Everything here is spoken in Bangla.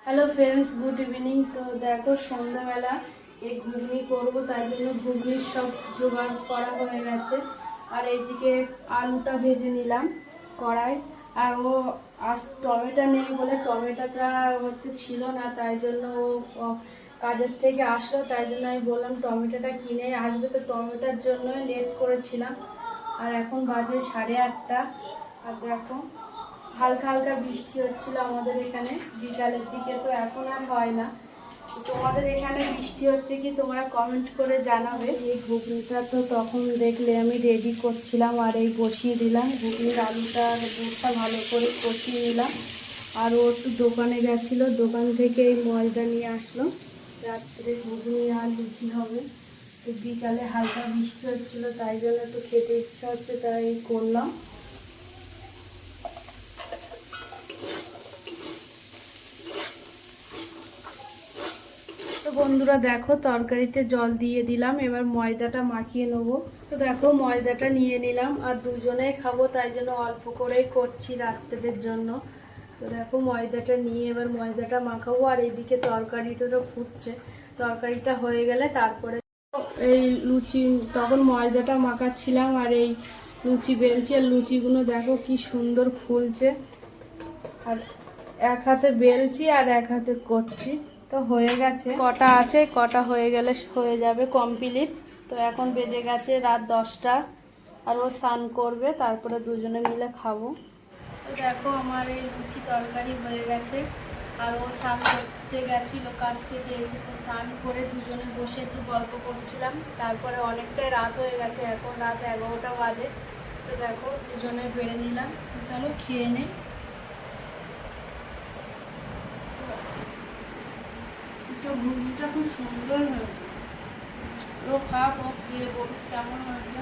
Hello friends, good evening. তো দেখো সন্ধ্যাবেলা এই ঘুগনি করবো, তাই জন্য ঘুগনির সব জোগাড় করা হয়ে গেছে। আর এইদিকে আলুটা ভেজে নিলাম কড়াই। আর ও আজ টমেটো নেই বলে টমেটোটা ছিল না, তাই জন্য ও কাজের থেকে আসলো, তাই জন্য আমি বললাম টমেটোটা কিনে আসবে। তো টমেটোর জন্যই লেট করেছিলাম। আর এখন বাজে 8:30। আর দেখো হালকা হালকা বৃষ্টি হচ্ছিল আমাদের এখানে বিকালের দিকে, তো এখন আর হয় না। তোমাদের এখানে বৃষ্টি হচ্ছে কি তোমরা কমেন্ট করে জানাবে। এই ঘুগনিটা তো তখন দেখলে আমি রেডি করছিলাম, আর এই বসিয়ে দিলাম ঘুগনির আলুটা আর দুধটা ভালো করে কষিয়ে নিলাম। আর ও একটু দোকানে গেছিলো, দোকান থেকে এই ময়দা নিয়ে আসলো, রাত্রে ঘুগনি আর লুচি হবে। তো বিকালে হালকা বৃষ্টি হচ্ছিলো, তাই জন্য একটু খেতে ইচ্ছা হচ্ছে, তাই করলাম। তো বন্ধুরা দেখো তরকারিতে জল দিয়ে দিলাম, এবার ময়দাটা মাখিয়ে নেবো। তো দেখো ময়দাটা নিয়ে নিলাম, আর দুজনেই খাবো, তাই জন্য অল্প করেই করছি রাত্রের জন্য। তো দেখো ময়দাটা নিয়ে এবার ময়দাটা মাখাবো, আর এইদিকে তরকারিটা তো ফুটছে। তরকারিটা হয়ে গেলে তারপরে এই লুচি, তখন ময়দাটা মাখাচ্ছিলাম আর এই লুচি বেলছি। আর লুচিগুলো দেখো কি সুন্দর ফুলছে, আর এক হাতে বেলছি আর এক হাতে করছি। তো হয়ে গেছে, কটা আছে, কটা হয়ে গেলে হয়ে যাবে কমপ্লিট। তো এখন বেজে গেছে রাত 10টা, আর ও স্নান করবে, তারপরে দুজনে মিলে খাবো। তো দেখো আমার এই লুচি তরকারি হয়ে গেছে, আর ও স্নান করতে গেছিলো কাজ থেকে এসে, তো স্নান করে দুজনে বসে একটু গল্প করছিলাম। তারপরে অনেকটাই রাত হয়ে গেছে, এখন রাত 11টা বাজে। তো দেখো দুজনে বেড়ে নিলাম। তো চলো খেয়ে নেই। ঘুমটা খুব সুন্দর হয়েছে। ও খাক, ও খেয়ে বলুক কেমন হয়েছে।